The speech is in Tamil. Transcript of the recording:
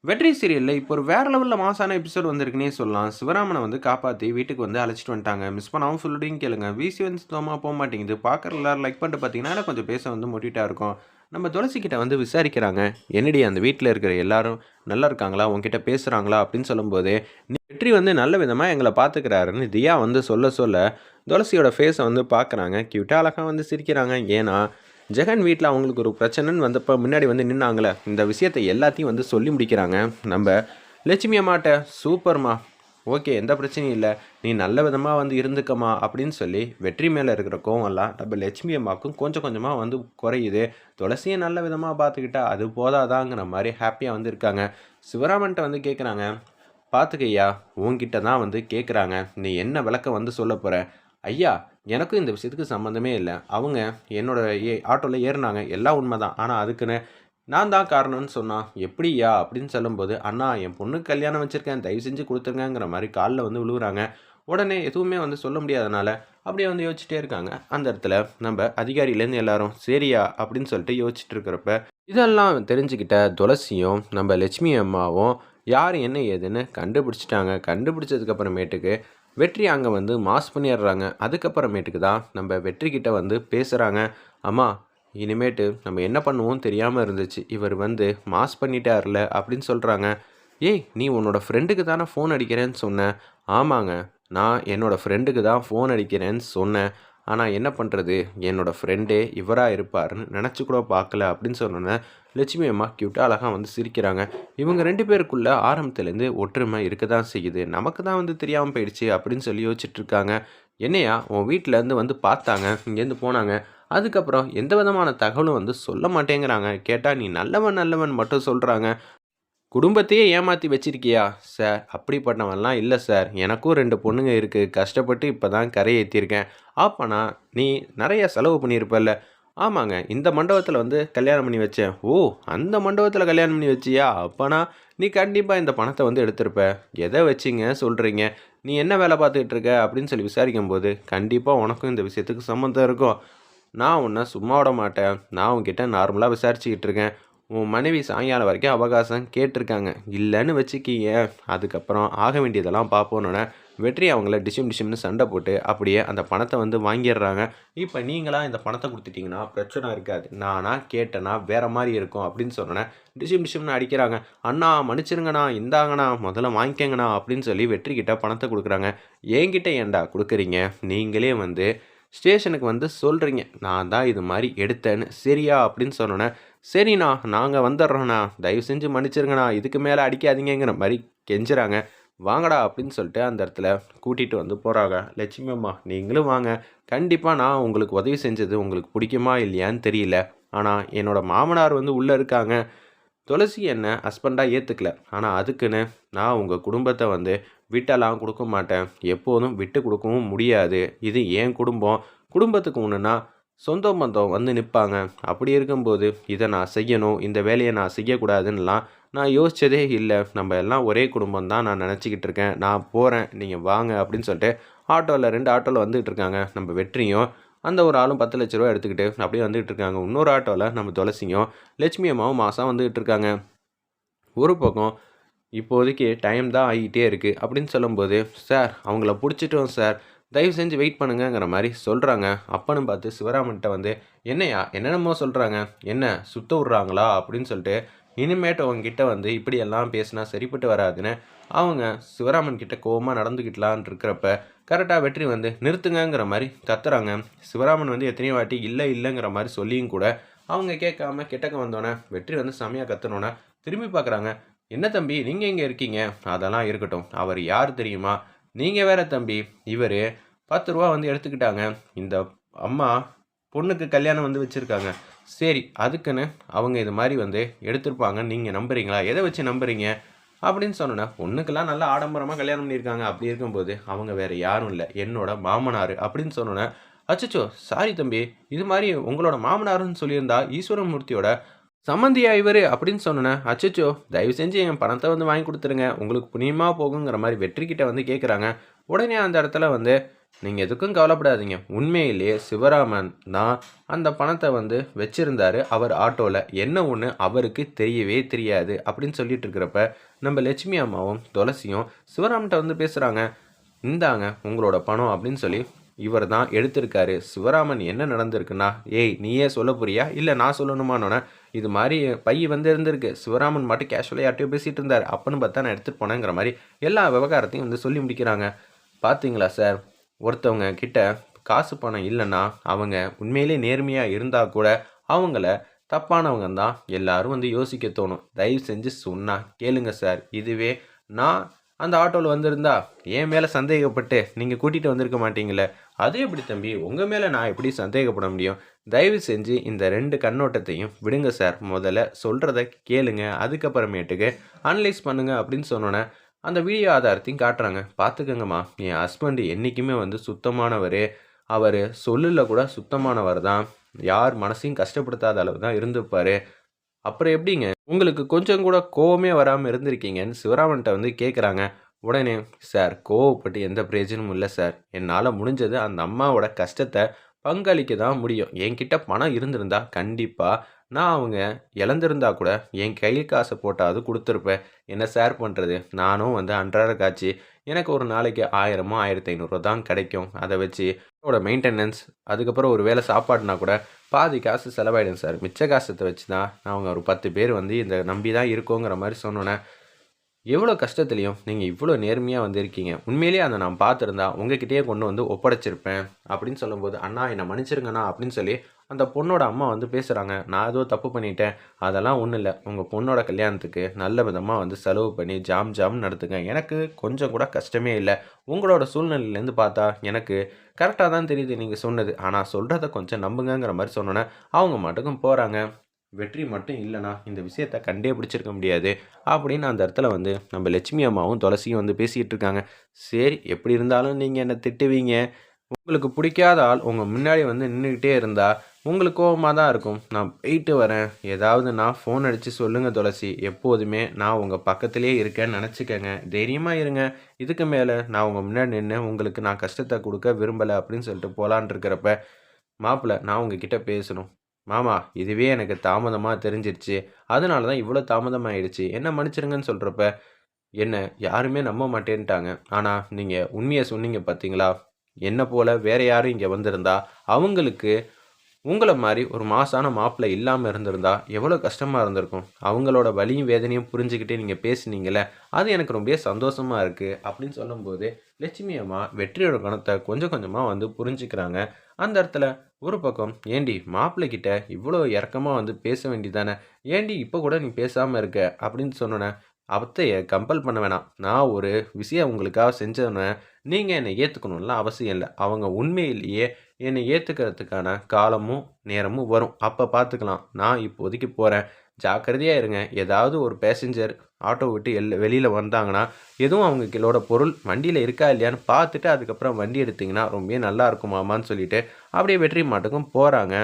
வெற்றி சீரியல்ல இப்போ ஒரு வேற லெவல்ல மாஸான எபிசோட் வந்திருக்குன்னே சொல்லலாம். சிவராமன வந்து காப்பாத்தி வீட்டுக்கு வந்து அழைச்சிட்டு வந்துட்டாங்க. மிஸ் பண்ணாம ஃபுல்லோடையும் கேளுங்க. வீசி வந்து சுத்தமா போமாட்டேங்குது. பார்க்குற எல்லாரும் லைக் பண்ணிட்டு பார்த்தீங்கன்னா, எனக்கு கொஞ்சம் பேச வந்து மொட்டிட்டா இருக்கும். நம்ம துளசி கிட்ட வந்து விசாரிக்கிறாங்க. "என்னடி அந்த வீட்ல இருக்கிற எல்லாரும் நல்லா இருக்காங்களா? உன்கிட்ட பேசுறாங்களா?" அப்படின்னு சொல்லும்போது, வெற்றி வந்து நல்ல விதமா எங்கள பார்த்துக்கிறாருன்னு தியா வந்து சொல்ல சொல்ல, துளசியோட ஃபேஸ வந்து பார்க்குறாங்க. கியூட்டா அழகா வந்து சிரிக்கிறாங்க. ஏன்னா ஜெகன் வீட்ல அவங்களுக்கு ஒரு பிரச்சனைன்னு வந்தப்ப முன்னாடி வந்து நின்னாங்கல்ல, இந்த விஷயத்த எல்லாத்தையும் வந்து சொல்லி முடிக்கிறாங்க. நம்ப லட்சுமி அம்மாட்ட, "சூப்பர்மா! ஓகே. எந்த பிரச்சனையும் இல்ல. நீ நல்ல விதமா வந்து இருந்துக்கம்மா" அப்படின்னு சொல்லி வெற்றி மேல இருக்கிற கோவம்லாம் நம்ம லட்சுமி அம்மாவுக்கும் கொஞ்சம் கொஞ்சமா வந்து குறையுது. துளசிய நல்ல விதமா பார்த்துக்கிட்டா அது போதாதாங்கிற மாரி ஹாப்பியா வந்து இருக்காங்க. சிவராமன்ட்ட வந்து கேட்குறாங்க, "பார்த்துக்கய்யா, உன்கிட்ட தான் வந்து கேட்குறாங்க. நீ என்ன விளக்கம் வந்து சொல்லப் போற?" "ஐயா, எனக்கும் இந்த விஷயத்துக்கு சம்மந்தமே இல்ல. அவங்க என்னோட ஆட்டோல ஏறுனாங்க. எல்லாம் உண்மதான். ஆனா அதுக்குன்னு நான் தான் காரணம்னு சொன்னா, எப்படிய்யா?" அப்படின்னு சொல்லும்போது, "அண்ணா, என் பொண்ணுக்கு கல்யாணம் வச்சிருக்கேன். தயவு செஞ்சு குடுத்துருங்கங்கிற மாரி கால்ல வந்து விழுகுறாங்க. உடனே எதுவுமே வந்து சொல்ல முடியாதனால, அப்படியே வந்து யோசிச்சுட்டே இருக்காங்க. அந்த இடத்துல நம்ப அதிகாரியிலேருந்து எல்லாரும், "சரியா?" அப்படின்னு சொல்லிட்டு யோசிச்சுட்டு இருக்கிறப்ப, இதெல்லாம் தெரிஞ்சுக்கிட்ட துளசியும், நம்ப லட்சுமி அம்மாவும் யார் என்ன ஏதுன்னு கண்டுபிடிச்சுட்டாங்க. கண்டுபிடிச்சதுக்கு அப்புறமேட்டுக்கு வெற்றி அங்க வந்து மாஸ் பண்ணிடுறாங்க. அதுக்கப்புறமேட்டுக்கு தான் நம்ப வெற்றிக்கிட்ட வந்து பேசுறாங்க. "அம்மா, இனிமேட்டு நம்ம என்ன பண்ணுவோம் தெரியாம இருந்துச்சு. இவர் வந்து மாஸ் பண்ணிட்டார்ல" அப்படின்னு சொல்றாங்க. "ஏய், நீ உன்னோட ஃப்ரெண்டுக்கு தானே ஃபோன் அடிக்கிறேன்னு சொன்ன." "ஆமாங்க. நான் என்னோட ஃப்ரெண்டுக்கு தான் ஃபோன் அடிக்கிறேன்னு சொன்னேன். ஆனா என்ன பண்றது? என்னோட ஃப்ரெண்டே இவரா இருப்பாருன்னு நெனச்சு கூட பார்க்கல." அப்படின்னு சொன்னோனே, லட்சுமி அம்மா கியூட்டா அழகா வந்து சிரிக்கிறாங்க. இவங்க 2 பேருக்குள்ள ஆரம்பத்துலேருந்து ஒற்றுமை இருக்க தான் செய்யுது. நமக்கு தான் வந்து தெரியாம போயிடுச்சு அப்படின்னு சொல்லி யோசிச்சுட்ருக்காங்க. "என்னய்யா, உன் வீட்லேருந்து வந்து பார்த்தாங்க. இங்கேருந்து போனாங்க. அதுக்கப்புறம் எந்த விதமான தகவலும் வந்து சொல்ல மாட்டேங்கிறாங்க. கேட்டா நீ நல்லவன் நல்லவன் மட்டும் சொல்றாங்க. குடும்பத்தையே ஏமாத்தி வச்சிருக்கியா?" "சார், அப்படிப்பட்டவன்லாம் இல்ல சார். எனக்கும் 2 பொண்ணுங்க இருக்கு. கஷ்டப்பட்டு இப்ப தான் கரை ஏத்தியிருக்கேன்." "அப்பனா நீ நெறைய செலவு பண்ணியிருப்பல்ல?" "ஆமாங்க. இந்த மண்டபத்தில வந்து கல்யாணம் பண்ணி வச்சேன்." "ஓ! அந்த மண்டபத்தில கல்யாணம் பண்ணி வச்சியா? அப்பனா நீ கண்டிப்பா இந்த பணத்த வந்து எடுத்திருப்ப. எத வச்சுங்க சொல்றீங்க? நீ என்ன வேல பார்த்துக்கிட்டு இருக்க?" அப்படின்னு சொல்லி விசாரிக்கும்போது, "கண்டிப்பா உனக்கும் இந்த விஷயத்துக்கு சம்மந்தம் இருக்கும். நான் உன்ன சும்மா விட மாட்டேன். நான் உன்கிட்ட நார்மலா விசாரிச்சுக்கிட்டு இருக்கேன். உன் மனைவி சாயங்காலம் வரைக்கும் அவகாசம் கேட்டிருக்காங்க. இல்லன்னு வச்சுக்கயேன், அதுக்கப்புறம் ஆக வேண்டியதெல்லாம் பார்ப்போன்னோனே, வெற்றி அவங்கள டிஷும் டிஷும்னு சண்டை போட்டு, அப்படியே அந்த பணத்த வந்து வாங்கிர்றாங்க. "இப்ப நீங்களா இந்த பணத்த குடுத்துட்டீங்கன்னா, பிரச்சனை இருக்காது. நானா கேட்டேன்னா, வேற மாரி இருக்கும்." அப்படின்னு சொன்னோனே, டிஷும் டிஷும்னு அடிக்கிறாங்க. "அண்ணா, மன்னிச்சிருங்கண்ணா, இந்தாங்கண்ணா, முதல்ல வாங்கிக்கங்கண்ணா" அப்படின்னு சொல்லி வெற்றிக்கிட்ட பணத்த குடுக்குறாங்க. "என்கிட்ட ஏன்டா குடுக்குறீங்க? நீங்களே வந்து ஸ்டேஷனுக்கு வந்து சொல்றீங்க, நான் தான் இது மாரி எடுத்தேன்னு. சரியா?" அப்படின்னு சொன்னோனே, "சரிண்ணா, நாங்க வந்துர்றோண்ணா. தயவு செஞ்சு மன்னிச்சிருங்கண்ணா. இதுக்கு மேல அடிக்காதீங்கங்கிற" மாரி கெஞ்சுறாங்க. "வாங்கடா" அப்படின்னு சொல்லிட்டு அந்த இடத்துல கூட்டிட்டு வந்து போறாங்க. "லட்சுமி அம்மா, நீங்களும் வாங்க. கண்டிப்பா நான் உங்களுக்கு உதவி செஞ்சது உங்களுக்கு புடிக்குமா இல்லையான்னு தெரியல. ஆனா என்னோட மாமனார் வந்து உள்ள இருக்காங்க. துளசி என்ன ஹஸ்பண்டா ஏத்துக்கல. ஆனா அதுக்குன்னு நான் உங்க குடும்பத்த வந்து விட்டெல்லாம் குடுக்க மாட்டேன். எப்போதும் விட்டு குடுக்கவும் முடியாது. இது என் குடும்பம். குடும்பத்துக்கு ஒண்ணுன்னா சொந்தம் பந்தம் வந்து நிப்பாங்க. அப்படி இருக்கும்போது இத நான் செய்யணும், இந்த வேலைய நான் செய்யக்கூடாதுன்னுலாம் நான் யோசிச்சதே இல்ல. நம்ம எல்லாம் ஒரே குடும்பம் தான் நான் நெனச்சுக்கிட்டு இருக்கேன். நான் போறேன். நீங்க வாங்க" அப்படின்னு சொல்லிட்டு ஆட்டோல 2 ஆட்டோல வந்துட்டு இருக்காங்க. நம்ம வெற்றியும், அந்த ஒரு ஆளும் ரூ. 10,00,000 எடுத்துக்கிட்டு அப்படியே வந்துட்டு இருக்காங்க. இன்னொரு ஆட்டோல நம்ம துளசியும், லட்சுமி அம்மாவும் மாசா வந்துகிட்டு இருக்காங்க. ஒரு பக்கம் இப்போதைக்கு டைம் தான் ஆகிட்டே இருக்கு அப்படின்னு சொல்லும்போது, "சார், அவங்கள புடிச்சிட்டோம் சார். தயவு செஞ்சு வெயிட் பண்ணுங்கங்கிற" மாரி சொல்றாங்க. அப்பன்னு பார்த்து சிவராமன்ட்ட வந்து, "என்னய்யா, என்னென்னமோ சொல்றாங்க. என்ன சுத்த விடுறாங்களா?" அப்படின்னு சொல்லிட்டு, இனிமேட்டு உன்கிட்ட வந்து இப்படியெல்லாம் பேசினா சரிப்பட்டு வராதுன்னு அவங்க சிவராமன் கிட்ட கோவமா நடந்துக்கிட்டலான்னு இருக்கிறப்ப, கரெக்ட்டா வெற்றி வந்து நிறுத்துங்கங்கிற மாரி கத்துறாங்க. சிவராமன் வந்து எத்தனையோ வாட்டி இல்ல இல்லங்கிற மாரி சொல்லியும் கூட, அவங்க கேட்காம கிட்டக்க வந்தோனே, வெற்றி வந்து செமையா கத்துனோனே, திரும்பி பார்க்குறாங்க. "என்ன தம்பி, நீங்க எங்க இருக்கீங்க?" "அதெல்லாம் இருக்கட்டும். அவரு யாரு தெரியுமா?" "நீங்க வேற தம்பி. இவரு ரூ. 10 வந்து எடுத்துக்கிட்டாங்க. இந்த அம்மா பொண்ணுக்கு கல்யாணம் வந்து வச்சிருக்காங்க. சரி, அதுக்குன்னு அவங்க இது மாரி வந்து எடுத்திருப்பாங்கன்னு நீங்க நம்புறீங்களா? எத வச்சு நம்புறீங்க?" அப்படின்னு சொன்னோனே, "பொண்ணுக்கெல்லாம் நல்லா ஆடம்பரமா கல்யாணம் பண்ணியிருக்காங்க. அப்படி இருக்கும்போது, அவங்க வேற யாரும் இல்ல. என்னோட மாமனாரு." அப்படின்னு சொன்னோனே, "அச்சச்சோ! சாரி தம்பி. இது மாரி உங்களோட மாமனாருன்னு சொல்லியிருந்தா, ஈஸ்வரமூர்த்தியோட சம்மந்தியா இவரு?" அப்படின்னு சொன்னோனே, "அச்சச்சோ! தயவு செஞ்சு என் பணத்த வந்து வாங்கி குடுத்துருங்க. உங்களுக்கு புண்ணியமா போகுங்கிற" மாரி வெற்றிக்கிட்ட வந்து கேட்குறாங்க. உடனே அந்த இடத்துல வந்து நீங்கள் எதுக்கும் கவலைப்படாதீங்க. உண்மையிலேயே சிவராமன் தான் அந்த பணத்தை வந்து வச்சிருந்தாரு அவர் ஆட்டோவில். என்ன ஒன்று அவருக்கு தெரியவே தெரியாது அப்படின்னு சொல்லிட்டு இருக்கிறப்ப நம்ம லட்சுமி அம்மாவும் துளசியும் சிவராமன்கிட்ட வந்து பேசுகிறாங்க. இந்தாங்க உங்களோட பணம் அப்படின்னு சொல்லி இவர் தான் எடுத்திருக்காரு. சிவராமன் என்ன நடந்திருக்குன்னா, ஏய் நீயே சொல்ல போறியா இல்லை நான் சொல்லணுமானோன்னே, இது மாதிரி பை வந்து இருந்திருக்கு. சிவராமன் மட்டும் கேஷுவலாக யார்ட்டையோ பேசிகிட்டு இருந்தார். அப்பன்னு பார்த்தா நான் எடுத்துகிட்டு போனேங்கிற மாதிரி எல்லா விவகாரத்தையும் வந்து சொல்லி முடிக்கிறாங்க. பார்த்தீங்களா சார், ஒருத்தவங்க கிட்ட காசு பணம் இல்லைன்னா அவங்க உண்மையிலே நேர்மையாக இருந்தால் கூட அவங்கள தப்பானவங்க தான் எல்லாரும் வந்து யோசிக்க தோணும். தயவு செஞ்சு சொன்னா கேளுங்க சார். இதுவே நான் அந்த ஆட்டோவில் வந்திருந்தா என் மேலே சந்தேகப்பட்டு நீங்கள் கூட்டிகிட்டு வந்திருக்க மாட்டீங்களே. அது எப்படி தம்பி, உங்கள் மேலே நான் எப்படி சந்தேகப்பட முடியும்? தயவு செஞ்சு இந்த 2 கண்ணோட்டத்தையும் விடுங்க சார். முதல்ல சொல்கிறத கேளுங்க, அதுக்கப்புறமேட்டுக்கு அனலைஸ் பண்ணுங்க அப்படின்னு சொன்னோன்னே அந்த வீடியோ ஆதாரத்தையும் காட்டுறாங்க. பார்த்துக்கங்கம்மா, என் ஹஸ்பண்ட் என்றைக்குமே வந்து சுத்தமானவர். அவர் சொல்லில் கூட சுத்தமானவர் தான். யார் மனசையும் கஷ்டப்படுத்தாத அளவு தான் இருந்துப்பார். அப்புறம் எப்படிங்க உங்களுக்கு கொஞ்சம் கூட கோவமே வராமல் இருந்திருக்கீங்கன்னு சிவராமன்கிட்ட வந்து கேட்குறாங்க. உடனே சார் கோவப்பட்டு எந்த பிரயோஜனமும் இல்லை சார். என்னால் முடிஞ்சது அந்த அம்மாவோட கஷ்டத்தை பங்களிக்க தான் முடியும். என்கிட்ட பணம் இருந்திருந்தா கண்டிப்பாக நான் அவங்க இழந்திருந்தா கூட என் கையில் காசை போட்டாவது கொடுத்துருப்பேன். என்ன சார் பண்ணுறது, நானும் வந்து அன்றாட காட்சி எனக்கு ஒரு நாளைக்கு 1000 1500 தான் கிடைக்கும். அதை வச்சு என்னோட மெயின்டெனன்ஸ், அதுக்கப்புறம் ஒரு வேளை சாப்பாடுனா கூட பாதி காசு செலவாயிடும் சார். மிச்ச காசத்தை வச்சு தான் அவங்க ஒரு 10 பேர் வந்து இந்த நம்பி தான் இருக்கோங்கிற மாதிரி சொன்னோன்னே, எவ்வளோ கஷ்டத்துலையும் நீங்கள் இவ்வளோ நேர்மையாக வந்திருக்கீங்க. உண்மையிலேயே அதை நான் பார்த்துருந்தா உங்ககிட்டயே கொண்டு வந்து ஒப்படைச்சிருப்பேன் அப்படின்னு சொல்லும்போது, அண்ணா என்னை மன்னிச்சிருங்கண்ணா அப்படின்னு சொல்லி அந்த பொண்ணோட அம்மா வந்து பேசுகிறாங்க. நான் ஏதோ தப்பு பண்ணிட்டேன், அதெல்லாம் ஒன்றும் இல்லை. உங்கள் பொண்ணோட கல்யாணத்துக்கு நல்ல விதமாக வந்து செலவு பண்ணி ஜாம் நடத்துங்க. எனக்கு கொஞ்சம் கூட கஷ்டமே இல்லை. உங்களோட சூழ்நிலையிலேருந்து பார்த்தா எனக்கு கரெக்டாக தான் தெரியுது நீங்கள் சொன்னது. ஆனால் சொல்கிறத கொஞ்சம் நம்புங்கிற மாதிரி சொன்னோன்னே அவங்க மட்டுக்கும் போகிறாங்க. வெற்றி மட்டும் இல்லைனா இந்த விஷயத்த கண்டே பிடிச்சிருக்க முடியாது அப்படின்னு அந்த இடத்துல வந்து நம்ம லட்சுமி அம்மாவும் துளசியும் வந்து பேசிகிட்டு இருக்காங்க. சரி, எப்படி இருந்தாலும் நீங்கள் என்னை திட்டுவீங்க. உங்களுக்கு பிடிக்காத ஆள் உங்கள் முன்னாடி வந்து நின்றுக்கிட்டே இருந்தால் உங்களுக்கு கோபமாக தான் இருக்கும். நான் போயிட்டு வரேன். ஏதாவது நான் ஃபோன் அடித்து சொல்லுங்கள் துளசி. எப்போதுமே நான் உங்கள் பக்கத்துலேயே இருக்கேன்னு நினச்சிக்கங்க. தைரியமாக இருங்க. இதுக்கு மேலே நான் உங்கள் முன்னாடி நின்று உங்களுக்கு நான் கஷ்டத்தை கொடுக்க விரும்பலை அப்படின்னு சொல்லிட்டு போகலான் இருக்கிறப்ப, மாப்பிள்ளை நான் உங்ககிட்ட பேசணும். மாமா, இதுவே எனக்கு தாமதமாக தெரிஞ்சிருச்சு. அதனால தான் இவ்வளோ தாமதமாகிடுச்சு. என்ன மன்னிச்சிருங்கன்னு சொல்கிறப்ப, என்ன யாருமே நம்ப மாட்டேன்ட்டாங்க. ஆனால் நீங்கள் உண்மையை சொன்னீங்க பார்த்தீங்களா? என்ன போல் வேறு யாரும் இங்கே வந்திருந்தா அவங்களுக்கு உங்கள மாரி ஒரு மாசான மாப்பிள்ளை இல்லாமல் இருந்திருந்தா எவ்வளோ கஷ்டமாக இருந்திருக்கும். அவங்களோட வலியும் வேதனையும் புரிஞ்சுக்கிட்டே நீங்கள் பேசுனீங்கல்ல, அது எனக்கு ரொம்ப சந்தோஷமாக இருக்குது அப்படின்னு சொல்லும்போது, லட்சுமி அம்மா வெற்றியோட குணத்தை கொஞ்சம் கொஞ்சமாக வந்து புரிஞ்சுக்கிறாங்க. அந்த இடத்துல ஒரு பக்கம், ஏண்டி மாப்பிள்ளைக்கிட்ட இவ்வளோ இறக்கமாக வந்து பேச வேண்டியதானே, ஏண்டி இப்போ கூட நீ பேசாமல் இருக்க அப்படின்னு சொன்னோன்னே, அத்தையை கம்பல் பண்ண வேணாம். நான் ஒரு விஷயம் உங்களுக்காக செஞ்சோன்னே நீங்கள் என்னை ஏற்றுக்கணும்லாம் அவசியம் இல்லை. அவங்க உண்மையிலேயே என்னை ஏற்றுக்கிறதுக்கான காலமும் நேரமும் வரும். அப்போ பார்த்துக்கலாம். நான் இப்போதைக்கு போகிறேன். ஜாக்கிரதையாக இருங்க. ஏதாவது ஒரு பேசஞ்சர் ஆட்டோ விட்டு வெளியில் வந்தாங்கன்னா, எதுவும் அவங்களோட பொருள் வண்டியில் இருக்கா இல்லையான்னு பார்த்துட்டு அதுக்கப்புறம் வண்டி எடுத்திங்கன்னா ரொம்ப நல்லா இருக்கும் மாமான்னு சொல்லிட்டு அப்படியே வெற்றி மாட்டுக்கும் போகிறாங்க.